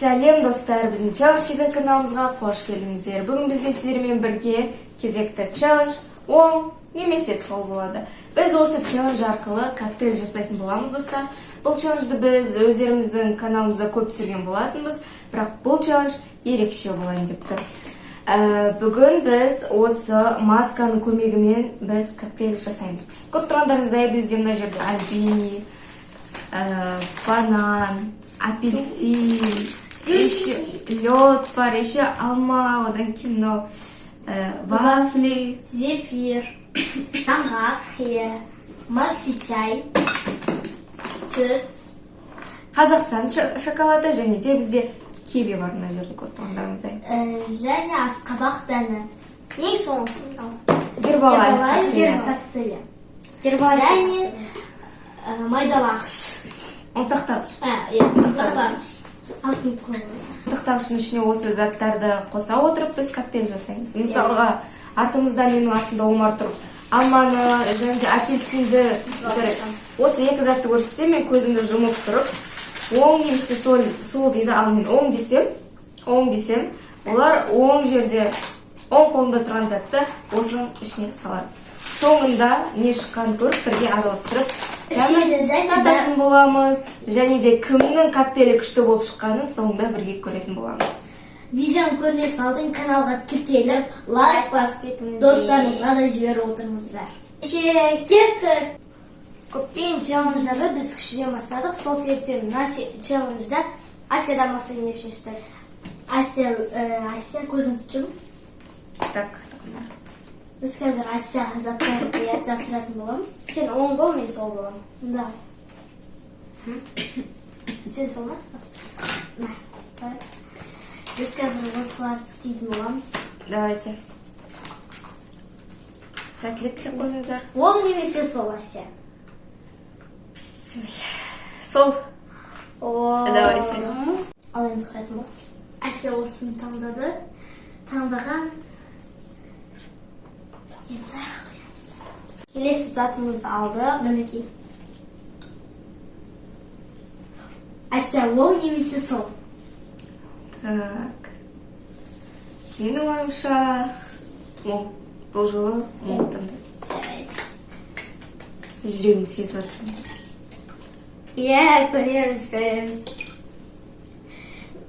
Сәлем достар, біздің челлендж кезек каналымызға қош келдіңіздер. Бүгін бізде сіздермен бірге кезекті челлендж оң немесе сол болады. Біз осы челлендж арқылы коктейль жасайтын боламыз достар. Бұл челленджді біз өздеріміздің каналымызда көп түсірген болатынбыз, бірақ бұл челлендж ерекше болайын деп тұр. Бүгін біз осы масканың көмегімен біз коктейль жасаймыз. Көп тұрғандарыңыздай бізде мына жерде альбини, банан, апельсин, еще лед бар, еще алма, одан кейін вафли, зефир, жаңғақ, макси чай, сүт, Қазақстан шоколады және де бізде киви бар мына жерде көп тұрғандарыңыздай. және асқабақ дәні. Ең соңғысы Гербалайф коктейлі. Және майдалағыш. ұнтақтағыш. Ұнтақтағыш. Ұнтақтағыштың ішіне осы заттарды қоса отырып біз коктейль жасаймыз. Мысалға, артымызда менің артымда Омар тұрып, алманы және де апельсинді осы екі затты көрсетсем, мен көзімді жұмып тұрып, оң немесе сол дейді, ал мен оң десем, олар оң жерде, оң қолында тұрған затты осының ішіне салады. Соңында не шыққан көріп, бірге араластырып тататын боламыз, және де кімнің коктейлі күшті болып шыққанын соңында бірге көретін боламыз. Видеоны көріне салдың, каналға тіркеліп, лайк басып, достарыңызға да жіберіп отырыңыздар. Кеттік! Көптеген челлендждарды біз кішіден бастадық. Сол себептен мына челленджда Асиядан бастайын деп шештік. Асия көзін түшім. Так, Біз қазір Асияға заттарды жасыратын боламыз. Сен оң бол, мен сол болам. Давай. Сен сол ма? Біз қазір осыларды істейтін боламыз. Давайте. Сәттілік қойыңыздар. Оң немесе сол, Асия? Сол. Давайте. Ал енді құрайтын боламыз. Асия осыны таңдады. Таңдаған. Енді құямыз. Келесі затымызды алды. Мінекей. Асия, оң немесе сол? Так. Менің ойымша оң. Бұл жолы оң таңды. Жүрегім сезіп жатырмын. Көреміз.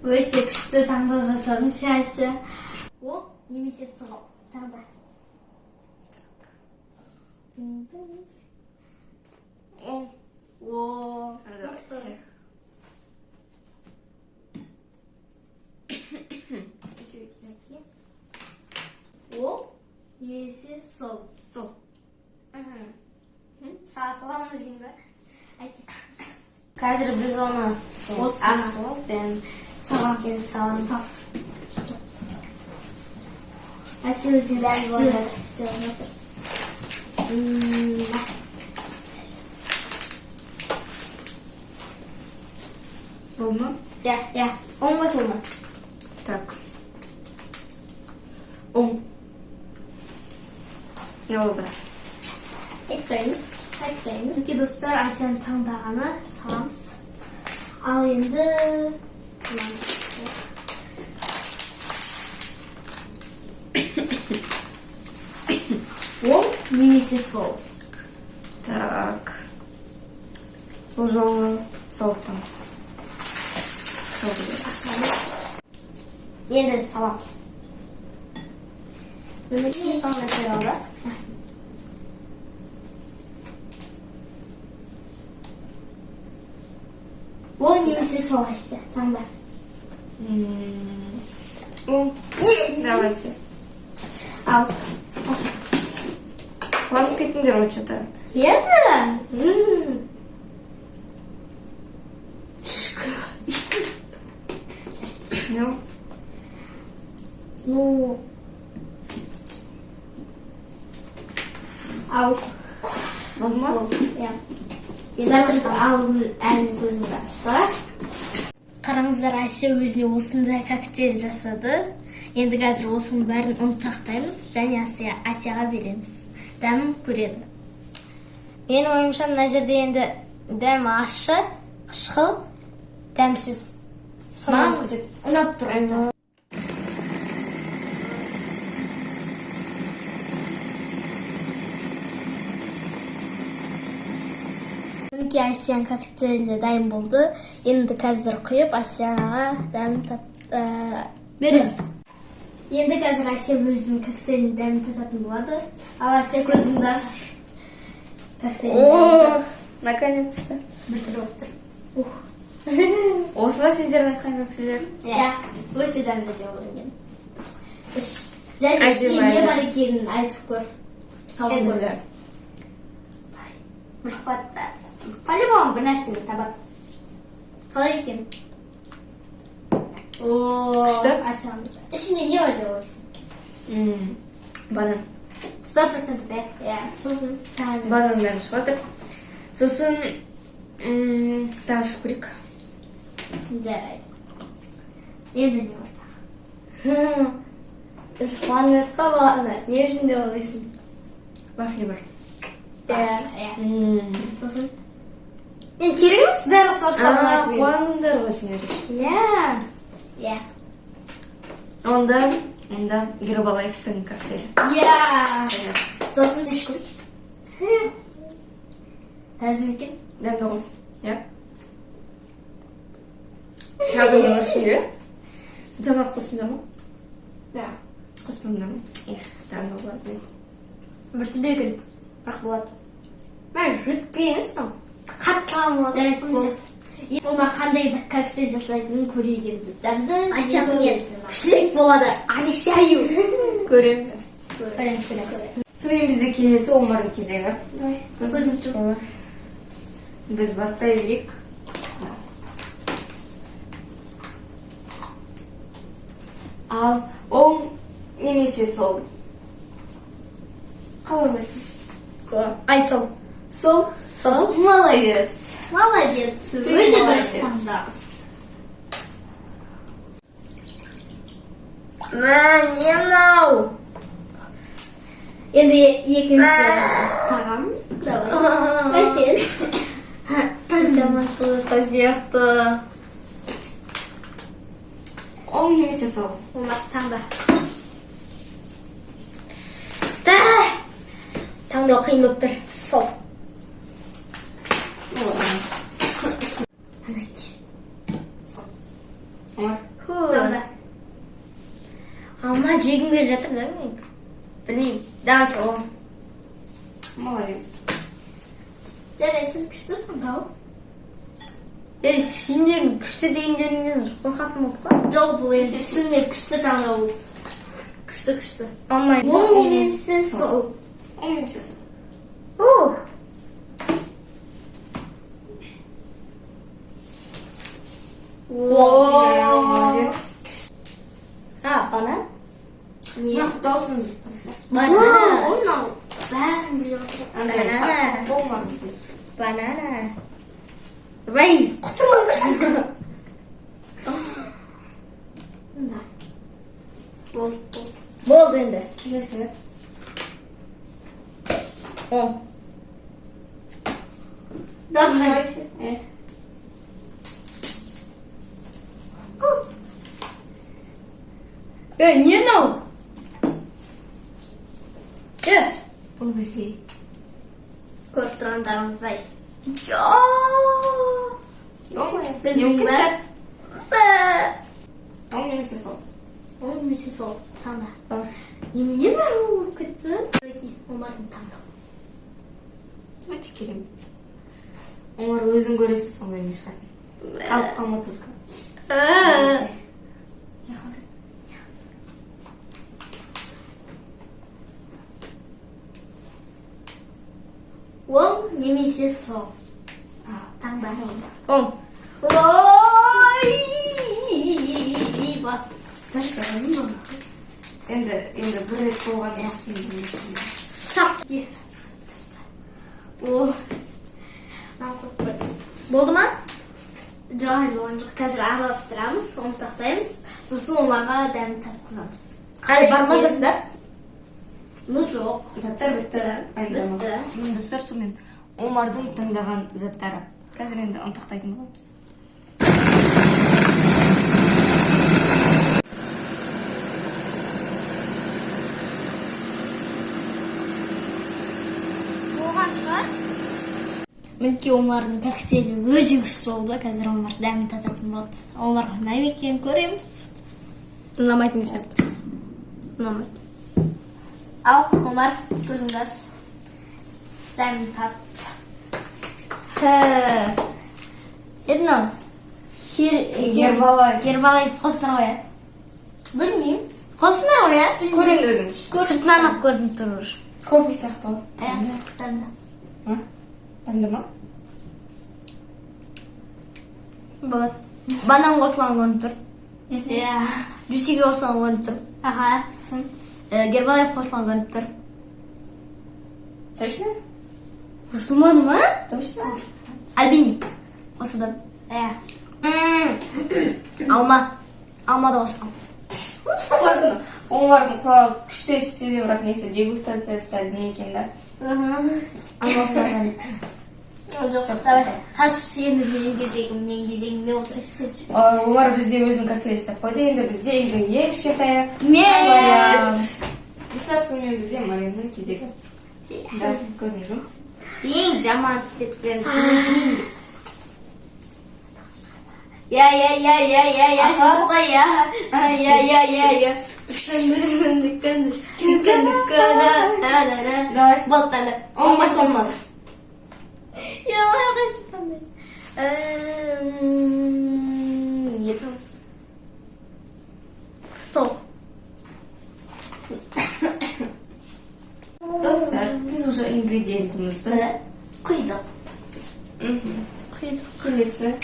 Өте күшті таңдау жасадың, Асия. Оң немесе сол? Таңда. Оң. Давайте. Оң немесе сол? Сол. Sağa salamыз енді. Қазір біз оны ашып, саламыз. Асия өзің күшті істеп жатыр. Бұл ма? Оң ба сол ма? Так. Оң. Не oldu? Айтпаймыз. Өте достар, Асияның таңдағаны саламыз. Ал енді оң немесе сол? Так. Бұл жолы сол таңды. Сол ашамыз. Енді саламыз. Мінекей салына қойылды. Оң немесе сол, Асия? Таңда. Оң. Давайте. Ал. Қуанып кеттіңдер ғой что-то. Ну. Ал. Болды ма? Енді әлі көзімді ашып бар. Қараңыздар, Асия өзіне осындай коктейль жасады. Енді қазір осының бәрін ұнтақтаймыз және Асияға береміз. Дәмін көреді. Менің ойымша мына жерде енді дәм ащы, қышқыл, дәмсіз. Маған ұнап тұрады. Мінекей Асияның коктейлі дайын болды. Енді қазір құйып Асияға дәмін береміз. Енді қазір Асия өзінің коктейлін дәмін тататын болады. Ал Асия көзіңді аш. О, наконец-то. Бір түрі болып тұр. Осы ма сендердің айтқан коктейлер? Иә, өте дәмді деп ойлаймын. Және ішінде не бар екенін айтып көр. Сендерді. Бір қуатта. По-любому бір нәрсені табады. Қалай екен? Күшті? Ішінде не бар деп ойлайсың? Банан. 100% бе? Иә. Сосын Банан дәмі шығып жатыр. Сосын тағы шүкірек. жарайды. Енді не бар тағы? Испанияға бағана. Не үшін деп ойлайсың? Вафли бар. Иә. Сосын енді керек емес барлық соустарын айтып едім. Қуандыңдар ғой сендер. Иә. Иә. Онда Гербалайфтың коктейлі. Иә. Сосын дишкүл. Дәмді екен? Дәмді ғой. Иә. Тағы не бар ішінде? Жаңақ қосында ма? Да. Қосында ма? Дәмді болады. Бір түрлі екен. Бірақ болады. Мен жүтке емес там. Қатқан болады. Олар қандай коктейль жасайтынын көрейік енді. Дәмді. Асияның күштірек болады. Обещаю. Көреміз. Көреміз. Сонымен бізде келесі Омардың кезегі. Көзім тұр. Біз бастай берейік. Ал оң немесе сол? Қалай ойлайсың? Айсыл. Сол? Сол. Молодец. Молодец. Өте дұрыс таңдау. Не мынау? Енді екінші тағам. Давай. Әкел. Жаман сұлысқа сияқты. Оң немесе сол? Олар таңда. Таңдау қиын болып тұр. Сол. Омар? Таңда. Алма жегім келіп жатыр да мен. Білмеймін. Давайте оң. Молодец. Жарайсың күшті таңдау. Сендердің күшті дегендеріңнен қорқатын болдық қой? Жоқ, бұл енді түсінме күшті таңдау болды. Күшті. Алмай. Оң немесе сол. Оң немесе сол? Молодец. Банан? Жоқ, даусын Банана. Оннан бәрін біліп отыр. андай сақ болмар бізде. Банана. Бай, құтырмай. Болды енді. Келесі. Оң. Давайте. Не мынау? Бұл бізде. Көріп тұрғандарыңыздай. Білдің бе? Оң немесе сол? Оң немесе сол. Таңда. Немене бар болып кетті? Омардың таңдау. Өте керемет. Омар өзің көресің сонда не шығатын. Қалып қалма только. Оң немесе сол. Таңда. Оң. Ой! Бас. Енді бір рет болған ештеңе білмейсің. Сап. Болды ма? Жоқ, жоқ. Қазір араластырамыз, оны тақтаймыз. Сосын оларға дәмін татқызамыз. Қалай Бар ма екен? заттар? Ну жоқ. Заттар бітті. Бітті. Достар, сонымен Омардың таңдаған заттары. Қазір енді ұнтақтайтын боламыз. Мінекей Омардың коктейлі өте күшті болды. Қазір Омар дәмін тататын болады. Омарға ұнайды ма екенін көреміз. Ұнамайтын сияқты. Ұнамайды. Ал, Омар, көзіңді аш. Дәмін тат. Едінау, Гербалайф қосынар ғой, ә? Білмеймін. Қосынар ғой, ә? Көрінді өзіңіз. Сыртынан ақ көрініп тұрыр. Кофе сияқты ғой. Дәмді. Дәмді ма? Болады. Банан қосылған көрініп тұр. Дюсиге қосылған көрініп тұр. Аха, сосын. Гербалайф қосылған көрініп тұр. Точно? Қосылмады ма? Точно? Альбини қосылды. Алма да қосылған. Омардың құлағы күшті естісе де, бірақ несі дегустациясы сәл не екен да. Жоқ, давай. Қаш енді менің кезегіме отырайық. Омар бізде өзінің коктейль істеп қойды. Енді бізде үйдің ең кішкентайы. Мет! Мұсылар сонымен бізде Мариямның кезегі. Да, көзің жоқ. Ең жаман істетсем. Сөйтіп қой, Давай. Болттанды. Оңға солма. Сол. Достар, біз уже ингредиентімізді Құйдық. келесі.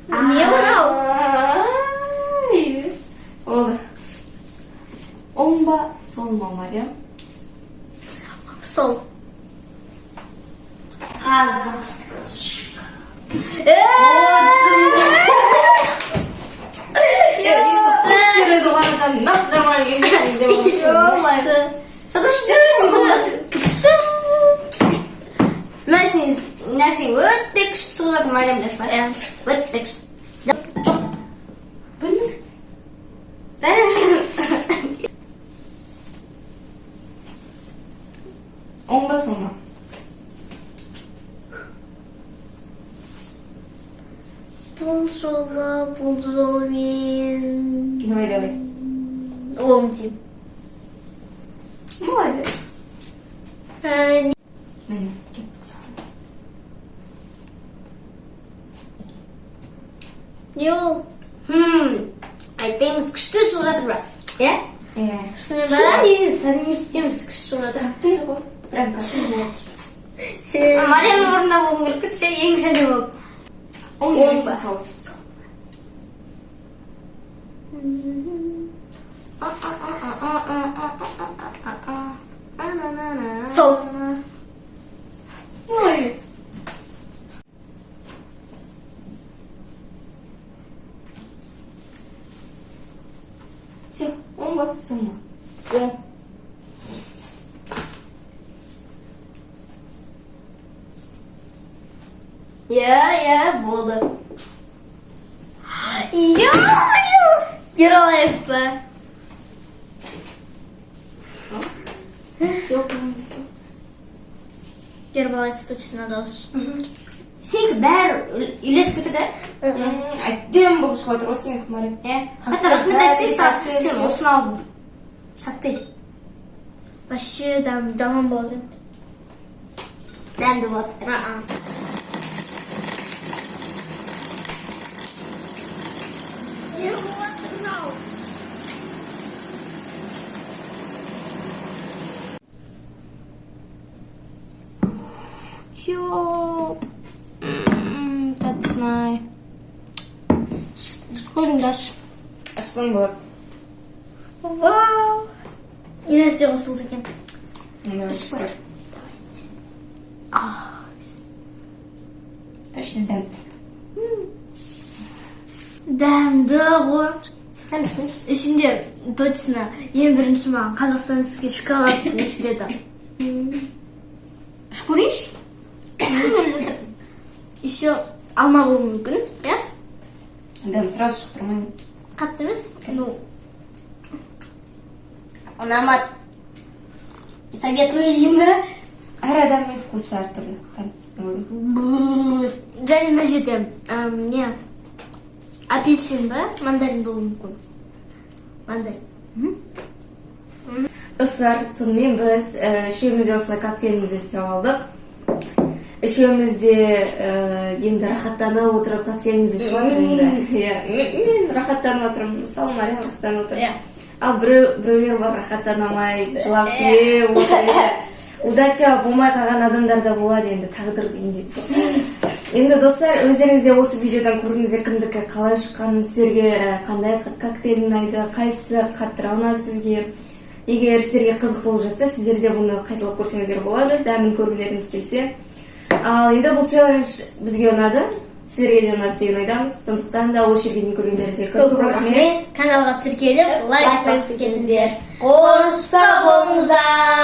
Не мынау? Oldu. Omba solma Maryam. Сол. Череду adam noktaman gibi olmuş. Нәрсең өте күшті шығып Мариямдаш бар. Өте күшті. Жоқ. Білмедік. Omba solma. Бұл жолы мен... Давай. Оң деймін. Молодец. Міне, кеттік саған. Не ол? Айтпаймыз, күшті шығып жатыр бірақ. Е? Шынымен ба? Шын совместиміз күшті шығып жатыр. Коктейль ғой. Прям коктейль. Мариямның орнында болғым келіп кетсе, ең және болып. Omba sol. Сол. Молодец. Все, omba solma. Оң. Болды. Гербалайф па? Жоқ, болмыз. Гербалайф точно дауыс. Сенікі бәрі үйлесіп кетеді? Әдем болып шығып отыр, осы менікі Мария. Қайта рахмет айтсайсың, сен осыны алдың. Коктейль. Вообще жаман болды. Дәмді болады. Татсынай. Көзіңді аш. Ашсаң болады. Вау. Не нәрсе қосылды екен. Ішіп көр. Точно дәмді. Дәмді ғой. Ішінде точно ең бірінші маған қазақстандский шоколад естеді. Ішіп көрейінші? Еще алма болуы мүмкін, иә? Дәм сразу шығып тұрмайын. Қатты емес? Ну, ұнамады. Советую деймін бе? Әр адамның вкусы әртүрлі. Және мына жерде не апельсин ба, мандарин болуы мүмкін. Мандарин. Достар, сонымен біз үшеумізде осылай коктейлімізді істеп алдық. Үшеумізде енді рахаттанып отырып коктейлімізді ішіп отырмыз. Мен рахаттанып отырмын, мысалы Мария рахаттанып отыр. Ал біреулер бар рахаттанамай, жылап сілеп отыр. Удача болмай қалған адамдар да болады, енді тағдыр дейін. Енді достар, өздеріңізде осы видеодан көрдіңіздер кімдікі қалай шыққанын, сіздерге қандай коктейль ұнайды, қайсысы қаттырақ ұнады сізге. Егер сіздерге қызық болып жатса, сіздер де бұны қайталап көрсеңіздер болады, дәмін көргілеріңіз келсе. Ал енді бұл челлендж бізге ұнады, сіздерге де ұнады деген ойдамыз. Сондықтан да осы жерге дейін көргендеріңізге көп рахмет. Каналға тіркеліп, лайк басып кетіңіздер. Қош сау болыңыздар.